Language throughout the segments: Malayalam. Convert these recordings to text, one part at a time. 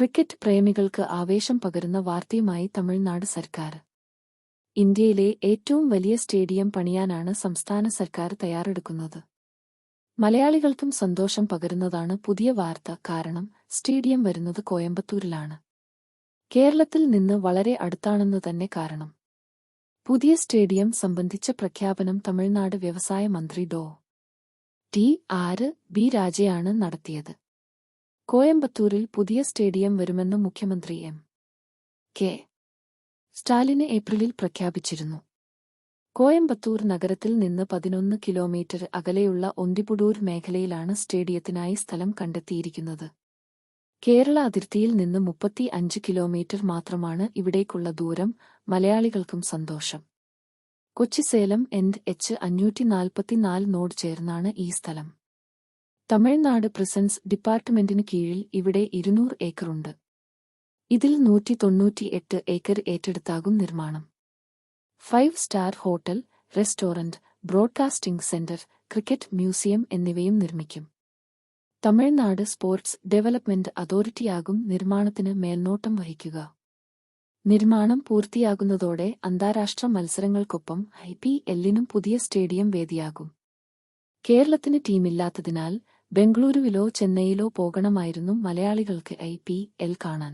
ക്രിക്കറ്റ് പ്രേമികൾക്ക് ആവേശം പകരുന്ന വാർത്തയുമായി തമിഴ്നാട് സർക്കാർ. ഇന്ത്യയിലെ ഏറ്റവും വലിയ സ്റ്റേഡിയം പണിയാനാണ് സംസ്ഥാന സർക്കാർ തയ്യാറെടുക്കുന്നത്. മലയാളികൾക്കും സന്തോഷം പകരുന്നതാണ് പുതിയ വാർത്ത. കാരണം സ്റ്റേഡിയം വരുന്നത് കോയമ്പത്തൂരിലാണ്. കേരളത്തിൽ നിന്ന് വളരെ അടുത്താണെന്ന് തന്നെ കാരണം. പുതിയ സ്റ്റേഡിയം സംബന്ധിച്ച പ്രഖ്യാപനം തമിഴ്നാട് വ്യവസായ മന്ത്രി ടി.ആർ.ബി. രാജയാണ് നടത്തിയത്. കോയമ്പത്തൂരിൽ പുതിയ സ്റ്റേഡിയം വരുമെന്ന് മുഖ്യമന്ത്രി എം.കെ. സ്റ്റാലിന് ഏപ്രിലിൽ പ്രഖ്യാപിച്ചിരുന്നു. കോയമ്പത്തൂർ നഗരത്തിൽ നിന്ന് 11 കിലോമീറ്റർ അകലെയുള്ള ഒന്തിപുടൂർ മേഖലയിലാണ് സ്റ്റേഡിയത്തിനായി സ്ഥലം കണ്ടെത്തിയിരിക്കുന്നത്. കേരള അതിർത്തിയിൽ നിന്ന് 35 കിലോമീറ്റർ മാത്രമാണ് ഇവിടേക്കുള്ള ദൂരം. മലയാളികൾക്കും സന്തോഷം. കൊച്ചി-സേലം NH 544 നോട് ചേർന്നാണ് ഈ സ്ഥലം. തമിഴ്നാട് പ്രിസൻസ് ഡിപ്പാർട്ട്മെന്റിന് കീഴിൽ ഇവിടെ 200 ഏക്കറുണ്ട്. ഇതിൽ 198 ഏക്കർ ഏറ്റെടുത്താകും നിർമ്മാണം. 5 star hotel, restaurant, broadcasting centre, cricket museum എന്നിവയും നിർമ്മിക്കും. തമിഴ്നാട് സ്പോർട്സ് ഡെവലപ്മെന്റ് അതോറിറ്റിയാകും നിർമ്മാണത്തിന് മേൽനോട്ടം വഹിക്കുക. നിർമ്മാണം പൂർത്തിയാകുന്നതോടെ അന്താരാഷ്ട്ര മത്സരങ്ങൾക്കൊപ്പം IPL-നും പുതിയ സ്റ്റേഡിയം വേദിയാകും. കേരളത്തിന് ടീമില്ലാത്തതിനാൽ ബംഗളൂരുവിലോ ചെന്നൈയിലോ പോകണമായിരുന്നു മലയാളികൾക്ക് IPL കാണാൻ.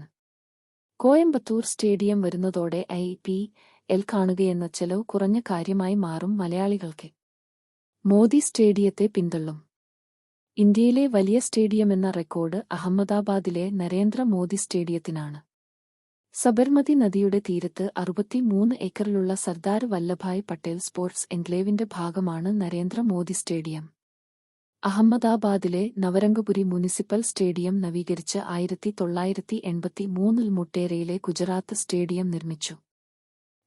കോയമ്പത്തൂർ സ്റ്റേഡിയം വരുന്നതോടെ IPL കാണുകയെന്ന ചെലവ് കുറഞ്ഞ കാര്യമായി മാറും മലയാളികൾക്ക്. മോദി സ്റ്റേഡിയത്തെ പിന്തള്ളും. ഇന്ത്യയിലെ വലിയ സ്റ്റേഡിയമെന്ന റെക്കോർഡ് അഹമ്മദാബാദിലെ നരേന്ദ്ര മോദി സ്റ്റേഡിയത്തിനാണ്. സബർമതി നദിയുടെ തീരത്ത് 63 ഏക്കറിലുള്ള സർദാർ വല്ലഭായ് പട്ടേൽ സ്പോർട്സ് എൻക്ലേവിന്റെ ഭാഗമാണ് നരേന്ദ്ര മോദി സ്റ്റേഡിയം. അഹമ്മദാബാദിലെ നവരംഗപുരി മുനിസിപ്പൽ സ്റ്റേഡിയം നവീകരിച്ച് 1983 മുട്ടേരയിലെ ഗുജറാത്ത് സ്റ്റേഡിയം നിർമ്മിച്ചു.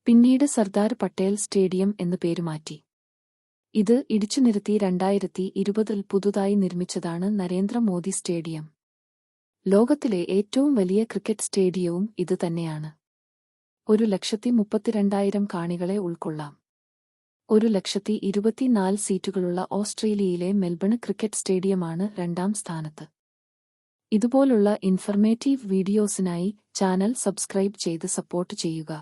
പിന്നീട് സർദാർ പട്ടേൽ സ്റ്റേഡിയം എന്ന് പേരുമാറ്റി. ഇത് ഇടിച്ചുനിരത്തി 2020 പുതുതായി നിർമ്മിച്ചതാണ് നരേന്ദ്രമോദി സ്റ്റേഡിയം. ലോകത്തിലെ ഏറ്റവും വലിയ ക്രിക്കറ്റ് സ്റ്റേഡിയവും ഇത് തന്നെയാണ്. 1,32,000 കാണികളെ ഉൾക്കൊള്ളാം. 1,24,000 സീറ്റുകളുള്ള ഓസ്ട്രേലിയയിലെ മെൽബൺ ക്രിക്കറ്റ് സ്റ്റേഡിയമാണ് 2ാം സ്ഥാനത്ത്. ഇതുപോലുള്ള ഇൻഫർമേറ്റീവ് വീഡിയോസിനായി ചാനൽ സബ്സ്ക്രൈബ് ചെയ്ത് സപ്പോർട്ട് ചെയ്യുക.